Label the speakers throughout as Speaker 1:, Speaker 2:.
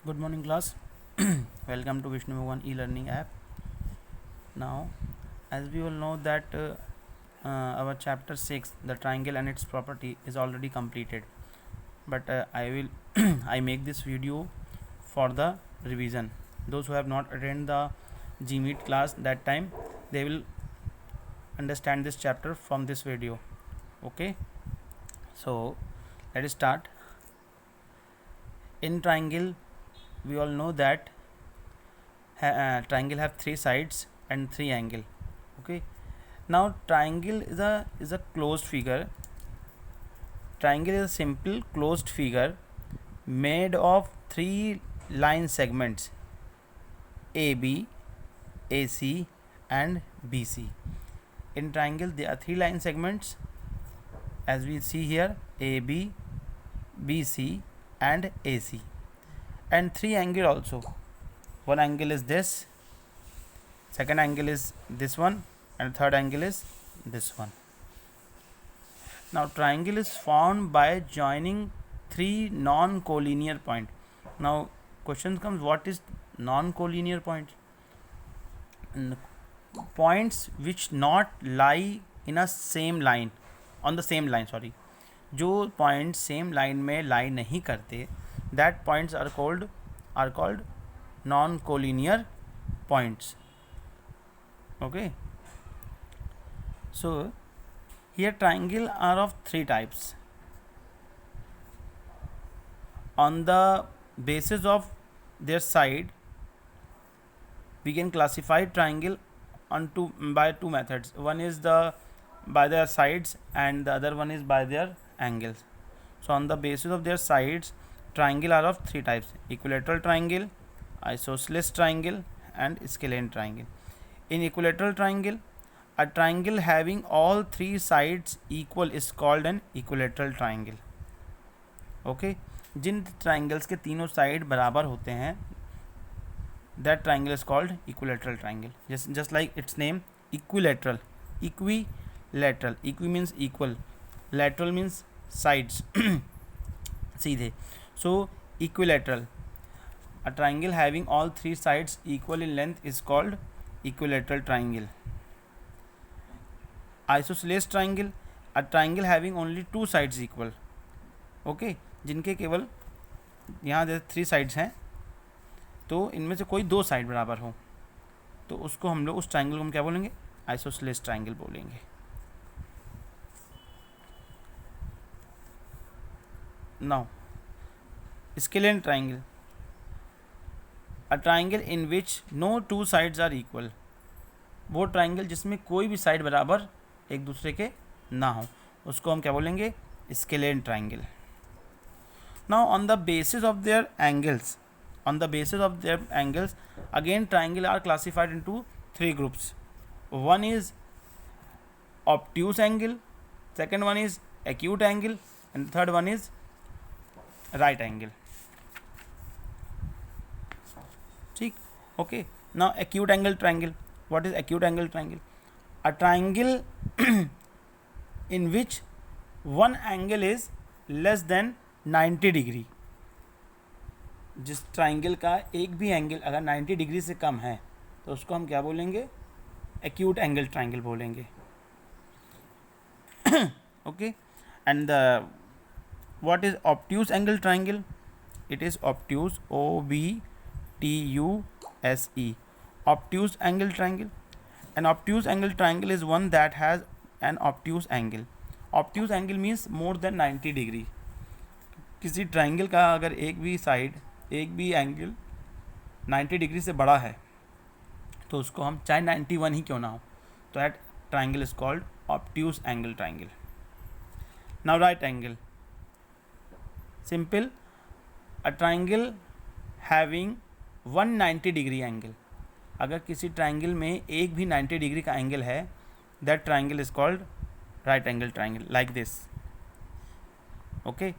Speaker 1: Good morning, class. Welcome to Vishnu Bhavan e-learning app. Now, as we all know that our chapter 6, the triangle and its property, is already completed. But I will I make this video for the revision. Those who have not attended the GMeet class that time, they will understand this chapter from this video. Okay. So let us start. In triangle, we all know that triangle have three sides and three angle. Okay. Now triangle is a closed figure. Triangle is a simple closed figure made of three line segments AB, AC and BC. In triangle there are three line segments as we see here, AB, BC and AC, and three angle also. One angle is this, second angle is this one, and third angle is this one. Now triangle is formed by joining three non-collinear point. Now question comes, what is non-collinear point? Points which not lie in a same line, on the same line, sorry. जो point same line में lie नहीं करते, that points are called non collinear points. Okay, so here triangle are of three types. On the basis of their side, we can classify triangle by two methods. One is by their sides and the other one is by their angles. So on the basis of their sides, triangle are of three types: equilateral triangle, isosceles triangle and scalene triangle. In equilateral triangle, a triangle having all three sides equal is called an equilateral triangle. Okay, जिन triangles के तीनों side बराबर होते हैं, that triangle is called equilateral triangle. Just like its name, equilateral. Equilateral. Equi means equal. Lateral means sides. सीधे. So equilateral. A triangle having all three sides equal in length is called equilateral triangle. Isosceles triangle, a triangle having only two sides equal. Okay, जिनके केवल यहाँ जैसे three sides हैं, तो इनमें से कोई दो साइड बराबर हो, तो उसको हम लोग, उस ट्राइंगल को हम क्या बोलेंगे? आइसोसेलेस ट्राइंगल बोलेंगे. Now scalene triangle, a triangle in which no two sides are equal. वो ट्राइंगल जिसमें कोई भी साइड बराबर एक दूसरे के ना हो, उसको हम क्या बोलेंगे? Scalene triangle. Now on the basis of their angles, again triangle are classified into three groups. One is obtuse angle, second one is acute angle and third one is right angle. ठीक. Okay, now acute angle triangle. What is acute angle triangle? A triangle in which one angle is less than 90 degree. जिस triangle का एक भी angle अगर 90 degree से कम है, तो उसको हम क्या बोलेंगे? एक्यूट एंगल ट्राइंगल बोलेंगे. Okay, and what is obtuse angle triangle? It is obtuse, OBTUSE, obtuse angle triangle. An obtuse angle triangle is one that has an obtuse angle. Obtuse angle means more than 90 degree. किसी triangle का अगर एक भी side, एक भी angle 90 degree से बड़ा है, तो उसको हम, चाहे 91 ही क्यों ना हो, तो that triangle is called obtuse angle triangle. Now right angle, simple, a triangle having 190 degree angle. अगर किसी ट्राइंगल में एक भी 90 डिग्री का एंगल है, that triangle is called right angle triangle, like this. Okay,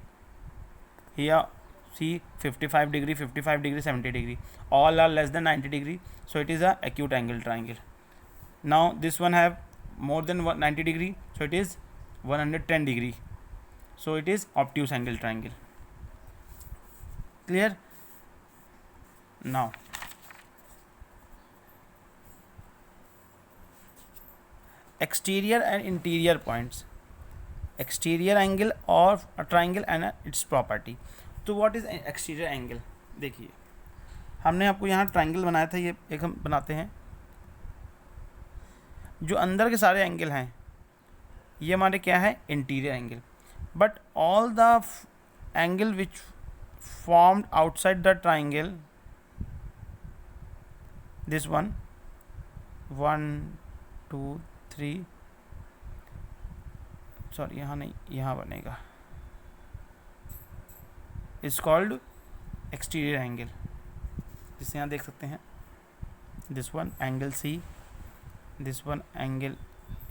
Speaker 1: here see 55 degree, 55 degree, 70 degree, all are less than 90 degree, so it is a acute angle triangle. Now this one have more than 90 degree, so it is 110 degree, so it is obtuse angle triangle. Clear? Now exterior and interior points, exterior angle of a triangle and its property. तो what is exterior angle? देखिए हमने आपको यहाँ triangle बनाया था, ये एक हम बनाते हैं, जो अंदर के सारे एंगल हैं ये हमारे क्या है, interior angle. But all the angle which formed outside the triangle, this one, 1 2 3, sorry यहाँ नहीं, यहाँ बनेगा, इज कॉल्ड एक्सटीरियर एंगल. जिसे यहाँ देख सकते हैं, this one angle C, this one angle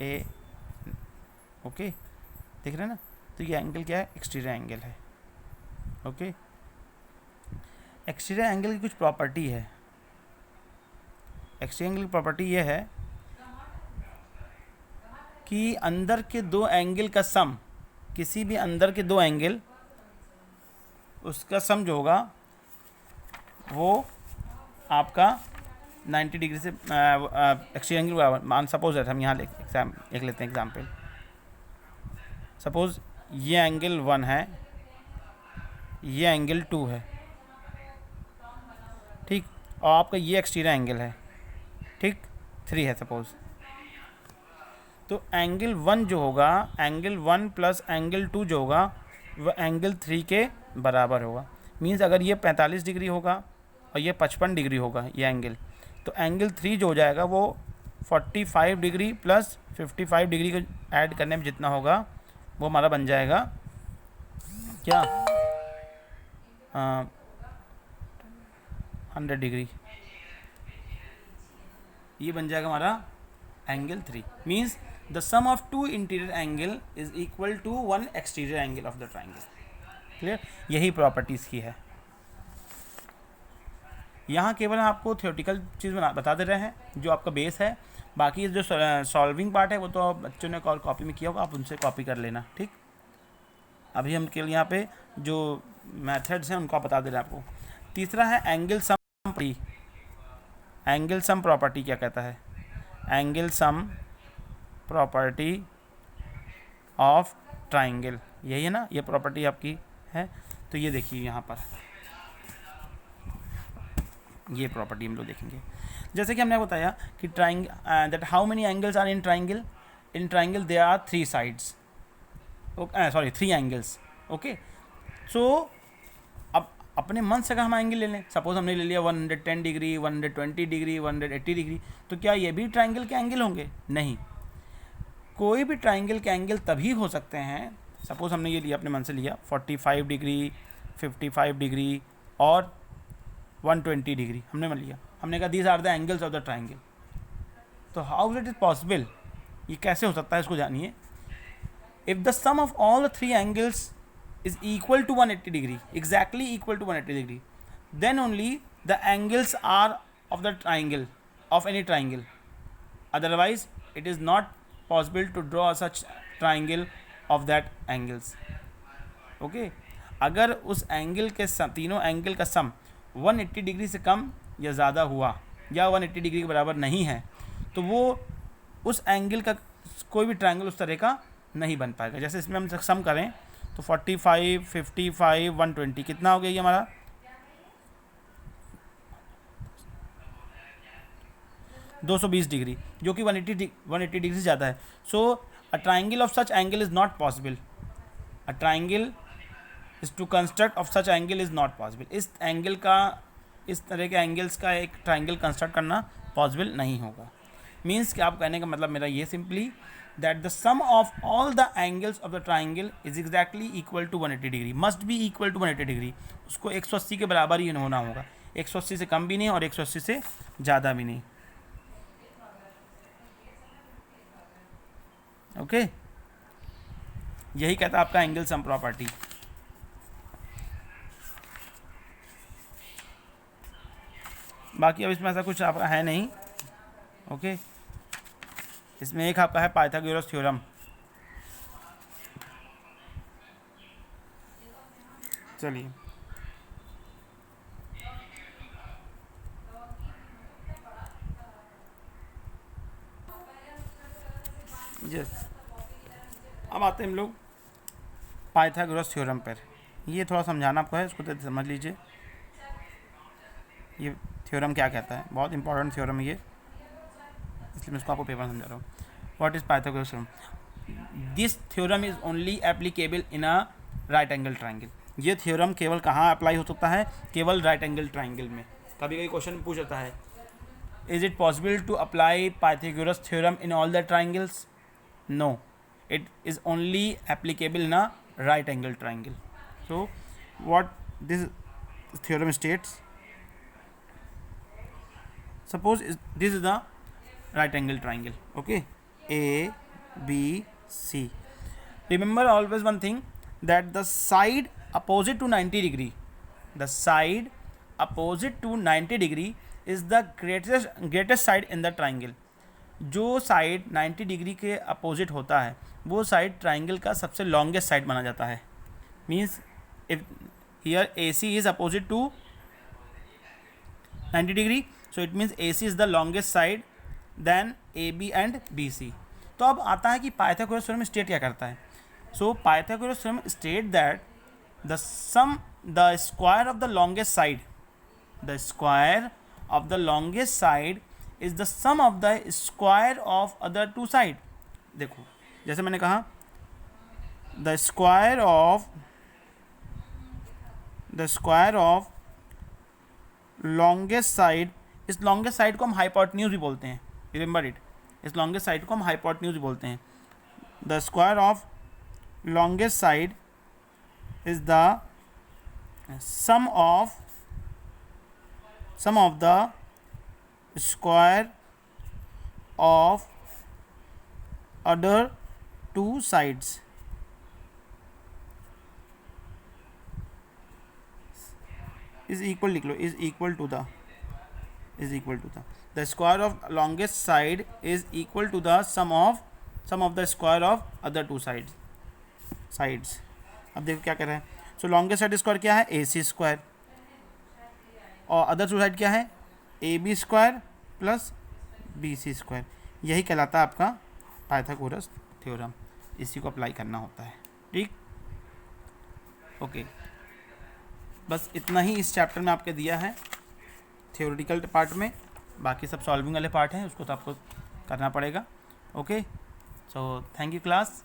Speaker 1: A, okay, देख रहे हैं ना. तो ये एंगल क्या है, एक्सटीरियर एंगल है. ओके, एक्सटीरियर एंगल की कुछ प्रॉपर्टी है. एक्सटीरियर एंगल की प्रॉपर्टी ये है कि अंदर के दो एंगल का सम, किसी भी अंदर के दो एंगल, उसका सम जो होगा वो आपका 90 डिग्री से एक्सटीरियर एंगल बराबर. मान सपोज है, हम यहाँ एक लेते हैं एग्जाम्पल. सपोज ये एंगल 1 है, ये एंगल 2 है, ठीक, और आपका ये एक्सटीरियर एंगल है, ठीक, 3 है सपोज. तो एंगल 1 जो होगा, एंगल 1 प्लस एंगल 2 जो होगा वह एंगल 3 के बराबर होगा. मीन्स अगर ये 45 डिग्री होगा और ये 55 डिग्री होगा ये एंगल, तो एंगल 3 जो हो जाएगा वो 45 डिग्री प्लस 55 डिग्री को ऐड करने में जितना होगा वो हमारा बन जाएगा क्या, 100 डिग्री. ये बन जाएगा हमारा angle 3. Means the sum of two interior angle is equal to one exterior angle of the triangle. Clear, यही प्रॉपर्टीज़ की है. यहाँ केवल हम आपको थियोरेटिकल चीज़ बता दे रहे हैं जो आपका बेस है. बाकी जो सॉल्विंग पार्ट है वो तो बच्चों ने कॉपी में किया होगा, आप उनसे कॉपी कर लेना. ठीक, अभी हम केवल यहाँ पे जो मेथड्स हैं उनको आप बता दे रहे हैं आपको. तीसरा है angle sum property. Angle sum property क्या कहता है, angle sum property of triangle, यही है ना, ये प्रॉपर्टी आपकी है. तो ये देखिए यहाँ पर ये प्रॉपर्टी हम लोग देखेंगे. जैसे कि हमने बताया कि triangle, that how many angles are in triangle. In triangle there are 3 sides, sorry 3 angles. Okay, so अब अपने मन से अगर हम एंगल ले लें, सपोज हमने ले लिया 110 डिग्री, 120 डिग्री, 180 डिग्री, तो क्या ये भी ट्राइंगल के एंगल होंगे? नहीं. कोई भी ट्राइंगल के एंगल तभी हो सकते हैं, सपोज हमने ये लिया, अपने मन से लिया 45 डिग्री, 55 डिग्री और 120 डिग्री हमने मान लिया. हमने कहा these are the angles of the triangle. तो हाउ इट इज पॉसिबल, ये कैसे हो सकता है, इसको जानिए. If the sum of all the 3 angles is equal to 180 degree, exactly equal to 180 degree, then only the angles are of the triangle, of any triangle. Otherwise it is not possible to draw such triangle of that angles. Okay, अगर उस angle के तीनों angle का सम 180 degree से कम या ज़्यादा हुआ या 180 डिग्री के बराबर नहीं है, तो वो उस एंगल का कोई भी ट्रायंगल उस तरह का नहीं बन पाएगा. जैसे इसमें हम सम करें तो 45, 55, 120 कितना हो गया ये हमारा, 220 डिग्री, जो कि 180 डिग्री से ज़्यादा है. So a triangle of such angle is not possible. A triangle is to construct of such angle is not possible. इस एंगल का, इस तरह के एंगल्स का एक ट्राइंगल कंस्ट्रक्ट करना पॉसिबल नहीं होगा. मीन्स कि आप कहने का मतलब मेरा ये simply that the sum of all the angles of the triangle is exactly equal to 180 degree, must be equal to 180 degree. उसको 180 के बराबर ही होना होगा, 180 से कम भी नहीं और 180 से ज़्यादा भी नहीं. ओके, यही कहता है आपका एंगल सम प्रॉपर्टी. बाकी अब इसमें ऐसा कुछ आपका है नहीं. ओके, इसमें एक आपका है पाइथागोरस थ्योरम. चलिए, यस, अब आते हैं हम लोग पाइथागोरस थ्योरम पर। ये थोड़ा समझाना आपको है, इसको तो समझ लीजिए। ये थ्योरम क्या कहता है, बहुत इंपॉर्टेंट थ्योरम है ये, इसलिए मैं इसको आपको पेपर समझा रहा हूँ। What is Pythagoras theorem? This theorem is only applicable in a right angle triangle. ये थ्योरम केवल कहाँ अप्लाई हो सकता है? केवल राइट एंगल ट्राइंगल में। कभी कभी क्वेश्चन पूछ जाता है, is it possible to apply Pythagoras theorem in all the triangles? No, it is only applicable in a right angle triangle. So what this theorem states, suppose this is the right angle triangle, okay, A B C. Remember always one thing, that the side opposite to 90 degree, the side opposite to 90 degree is the greatest side in the triangle. जो side 90 degree के opposite होता है वो side triangle का सबसे longest side माना जाता है। Means if here A C is opposite to 90 degree, so it means A C is the longest side then A B and B C. तो अब आता है कि पाइथागोरस थ्योरम स्टेट क्या करता है। So Pythagoras theorem state that the square of the longest side, the square of the longest side is the sum of the square of other two side. देखो जैसे मैंने कहा, the square of longest side, इस longest side को हम hypotenuse भी बोलते हैं, रिमेंबर इट, इस लॉन्गेस्ट साइड को हम हाइपोटेन्यूज भी बोलते हैं। The square of longest side is the sum of the square of other two sides is equal, लिख लो, is equal to the square of longest side is equal to the sum of the square of other two sides. अब देखो क्या कर रहे हैं। सो longest side square क्या है? A C square, और अदर टू साइड क्या है? A B square plus B C square. यही कहलाता है आपका पाइथागोरस थ्योरम, इसी को अप्लाई करना होता है। ठीक, ओके, बस इतना ही इस चैप्टर में आपके दिया है थियोरेटिकल पार्ट में। बाकी सब सॉल्विंग वाले पार्ट हैं, उसको तो आपको करना पड़ेगा। Okay, so thank you class.